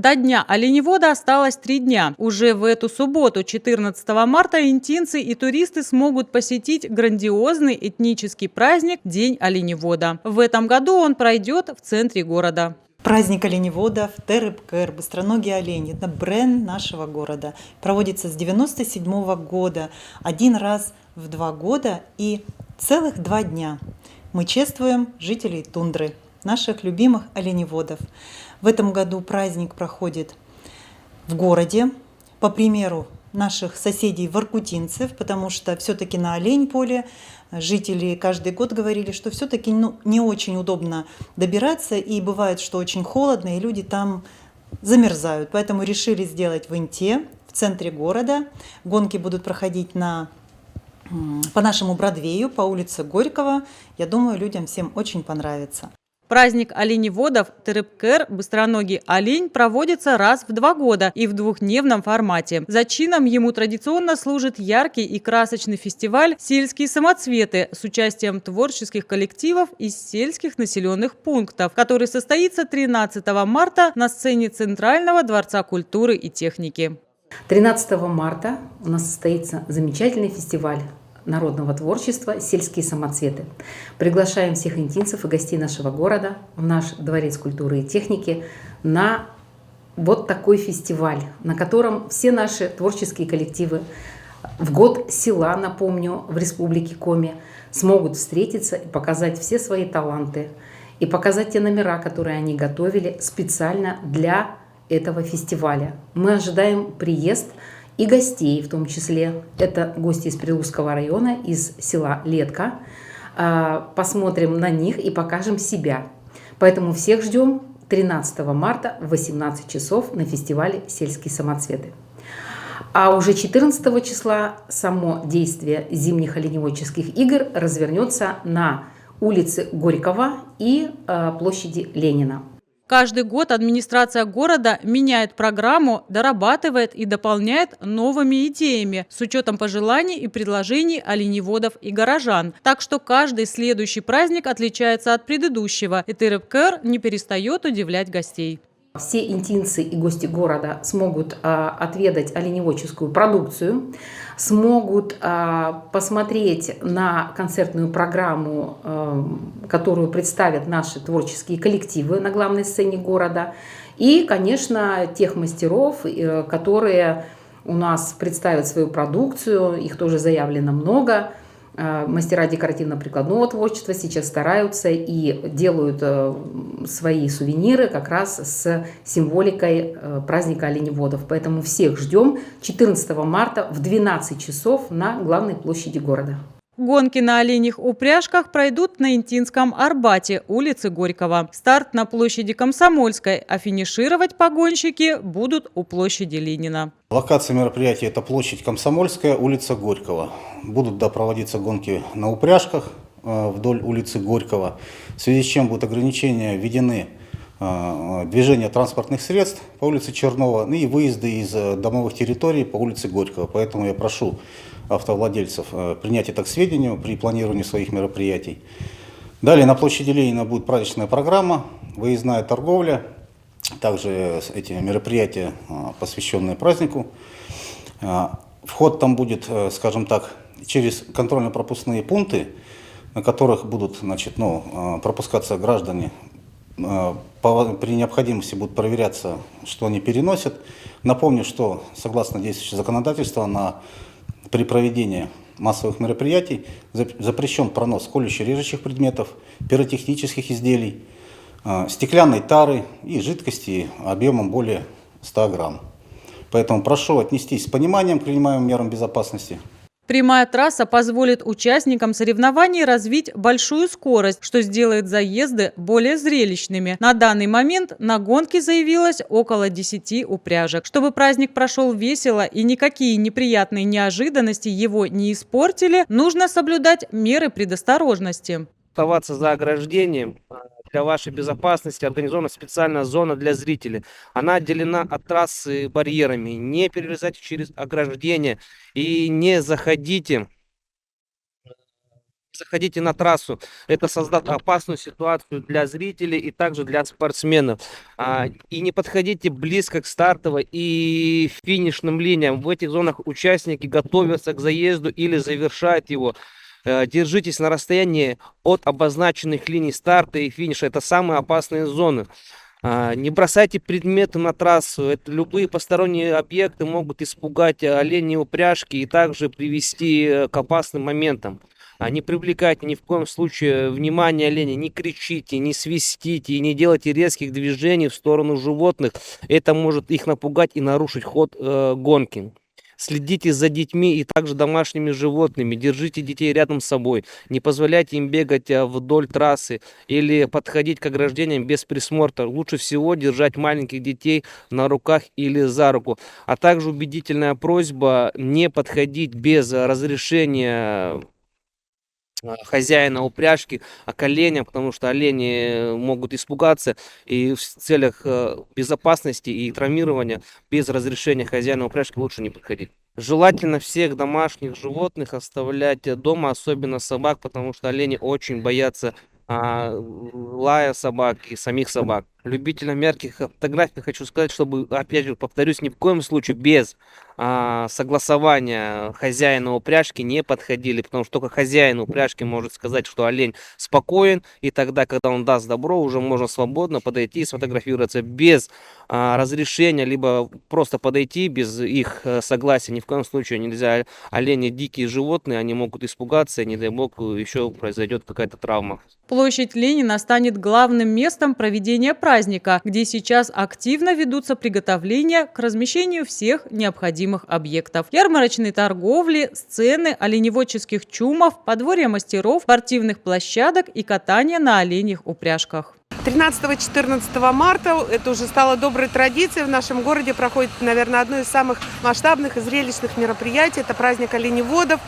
До Дня оленевода осталось 3 дня. Уже в эту субботу, 14 марта, интинцы и туристы смогут посетить грандиозный этнический праздник День оленевода. В этом году он пройдет в центре города. Праздник оленеводов Тереп-Кер, быстроногие олени, это бренд нашего города. Проводится с 1997 года, один раз в 2 года и целых 2 дня. Мы чествуем жителей тундры, наших любимых оленеводов. В этом году праздник проходит в городе, по примеру наших соседей-воркутинцев, потому что все-таки на Олень-поле жители каждый год говорили, что все-таки не очень удобно добираться, и бывает, что очень холодно, и люди там замерзают. Поэтому решили сделать в Инте, в центре города. Гонки будут проходить по нашему Бродвею, по улице Горького. Я думаю, людям всем очень понравится. Праздник оленеводов Тереп-Кер «Быстроногий олень» проводится раз в 2 года и в 2-дневном формате. Зачином ему традиционно служит яркий и красочный фестиваль «Сельские самоцветы» с участием творческих коллективов из сельских населенных пунктов, который состоится 13 марта на сцене Центрального дворца культуры и техники. 13 марта у нас состоится замечательный фестиваль народного творчества «Сельские самоцветы». Приглашаем всех интинцев и гостей нашего города в наш Дворец культуры и техники на вот такой фестиваль, на котором все наши творческие коллективы в год села, напомню, в Республике Коми, смогут встретиться и показать все свои таланты, и показать те номера, которые они готовили специально для этого фестиваля. Мы ожидаем приезд и гостей, в том числе. Это гости из Прилузского района, из села Летка. Посмотрим на них и покажем себя. Поэтому всех ждем 13 марта в 18 часов на фестивале «Сельские самоцветы». А уже 14 числа само действие зимних оленеводческих игр развернется на улице Горького и площади Ленина. Каждый год администрация города меняет программу, дорабатывает и дополняет новыми идеями с учетом пожеланий и предложений оленеводов и горожан. Так что каждый следующий праздник отличается от предыдущего, и Тереп-Кер не перестает удивлять гостей. Все интинцы и гости города смогут отведать оленеводческую продукцию, смогут посмотреть на концертную программу, которую представят наши творческие коллективы на главной сцене города. И, конечно, тех мастеров, которые у нас представят свою продукцию, их тоже заявлено много. Мастера декоративно-прикладного творчества сейчас стараются и делают свои сувениры как раз с символикой праздника оленеводов. Поэтому всех ждем 14 марта в 12 часов на главной площади города. Гонки на оленьих упряжках пройдут на Интинском Арбате, улице Горького. Старт на площади Комсомольской, а финишировать погонщики будут у площади Ленина. Локация мероприятия – это площадь Комсомольская, улица Горького. Будут проводиться гонки на упряжках вдоль улицы Горького, в связи с чем будут ограничения введены движения транспортных средств по улице Чернова и выезды из домовых территорий по улице Горького. Поэтому я прошу автовладельцев принять это к сведению при планировании своих мероприятий. Далее на площади Ленина будет праздничная программа, выездная торговля, также эти мероприятия, посвященные празднику. Вход там будет, скажем так, через контрольно-пропускные пункты, на которых будут пропускаться граждане. При необходимости будут проверяться, что они переносят. Напомню, что согласно действующему законодательству при проведении массовых мероприятий запрещен пронос колюще-режущих предметов, пиротехнических изделий, стеклянной тары и жидкости объемом более 100 грамм. Поэтому прошу отнестись с пониманием к принимаемым мерам безопасности. Прямая трасса позволит участникам соревнований развить большую скорость, что сделает заезды более зрелищными. На данный момент на гонке заявилось около 10 упряжек. Чтобы праздник прошел весело и никакие неприятные неожиданности его не испортили, нужно соблюдать меры предосторожности. Оставаться за ограждением. Для вашей безопасности организована специальная зона для зрителей. Она отделена от трассы барьерами. Не перелезайте через ограждение и не заходите заходите на трассу. Это создаст опасную ситуацию для зрителей и также для спортсменов. И не подходите близко к стартовой и финишным линиям. В этих зонах участники готовятся к заезду или завершают его. Держитесь на расстоянии от обозначенных линий старта и финиша. Это самые опасные зоны. Не бросайте предметы на трассу. Любые посторонние объекты могут испугать оленей упряжки и также привести к опасным моментам. Не привлекайте ни в коем случае внимание оленей, не кричите, не свистите и не делайте резких движений в сторону животных. Это может их напугать и нарушить ход гонки. Следите за детьми и также домашними животными. Держите детей рядом с собой. Не позволяйте им бегать вдоль трассы или подходить к ограждениям без присмотра. Лучше всего держать маленьких детей на руках или за руку. А также убедительная просьба не подходить без разрешения хозяина упряжки к оленям, потому что олени могут испугаться, и в целях безопасности и травмирования без разрешения хозяина упряжки лучше не подходить. Желательно всех домашних животных оставлять дома, особенно собак, потому что олени очень боятся лая собак и самих собак. Любителям ярких фотографий хочу сказать, чтобы, опять же, повторюсь, ни в коем случае без согласования хозяина упряжки не подходили, потому что только хозяин упряжки может сказать, что олень спокоен, и тогда, когда он даст добро, уже можно свободно подойти и сфотографироваться без разрешения, либо просто подойти без их согласия. Ни в коем случае нельзя. Олени дикие животные, они могут испугаться, и, не дай бог, еще произойдет какая-то травма. Площадь Ленина станет главным местом проведения праздника, где сейчас активно ведутся приготовления к размещению всех необходимых объектов. Ярмарочной торговли, сцены, оленеводческих чумов, подворья мастеров, спортивных площадок и катания на оленьих упряжках. 13-14 марта, это уже стало доброй традицией, в нашем городе проходит, наверное, одно из самых масштабных и зрелищных мероприятий. Это праздник оленеводов,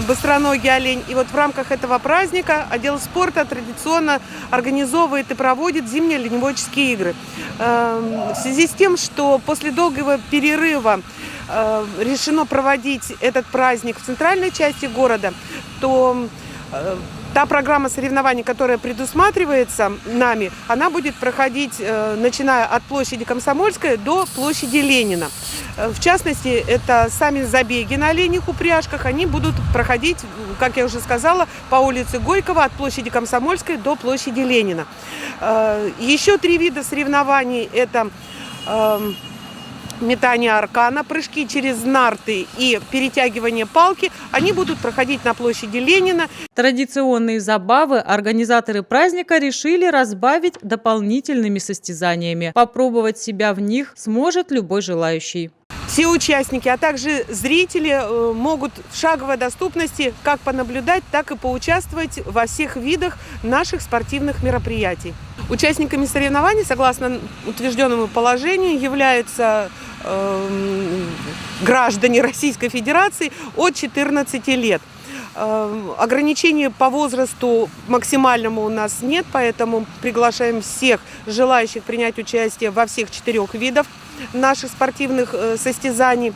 быстроногий олень. И вот в рамках этого праздника отдел спорта традиционно организовывает и проводит зимние оленеводческие игры. В связи с тем, что после долгого перерыва решено проводить этот праздник в центральной части города, то та программа соревнований, которая предусматривается нами, она будет проходить, начиная от площади Комсомольской до площади Ленина. В частности, это сами забеги на оленьих упряжках, они будут проходить, как я уже сказала, по улице Горького от площади Комсомольской до площади Ленина. Еще 3 вида соревнований – это метание аркана, прыжки через нарты и перетягивание палки, они будут проходить на площади Ленина. Традиционные забавы организаторы праздника решили разбавить дополнительными состязаниями. Попробовать себя в них сможет любой желающий. Все участники, а также зрители могут в шаговой доступности как понаблюдать, так и поучаствовать во всех видах наших спортивных мероприятий. Участниками соревнований, согласно утвержденному положению, являются граждане Российской Федерации от 14 лет. Ограничений по возрасту максимальному у нас нет, поэтому приглашаем всех желающих принять участие во всех 4 видах наших спортивных состязаний.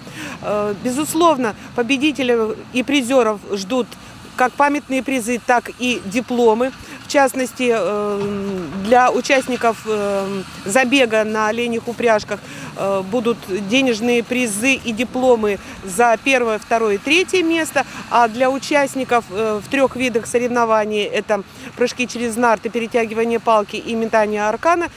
Безусловно, победителей и призеров ждут как памятные призы, так и дипломы. В частности, для участников забега на оленьих упряжках будут денежные призы и дипломы за 1-е, 2-е и 3-е место. А для участников в 3 видах соревнований, это прыжки через нарты, перетягивание палки и метание аркана,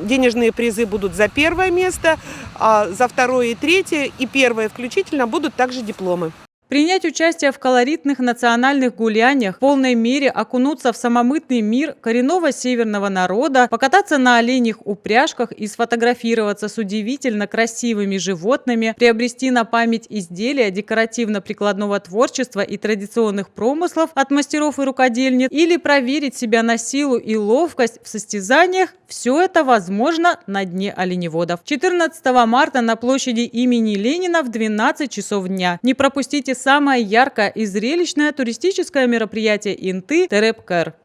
денежные призы будут за 1-е место, а за 2-е и 3-е и 1-е включительно будут также дипломы. Принять участие в колоритных национальных гуляниях, в полной мере окунуться в самомытный мир коренного северного народа, покататься на оленьих упряжках и сфотографироваться с удивительно красивыми животными, приобрести на память изделия декоративно-прикладного творчества и традиционных промыслов от мастеров и рукодельниц или проверить себя на силу и ловкость в состязаниях – все это возможно на Дне оленеводов. 14 марта на площади имени Ленина в 12 часов дня. Не пропустите самое яркое и зрелищное туристическое мероприятие Инты – ТРПКР.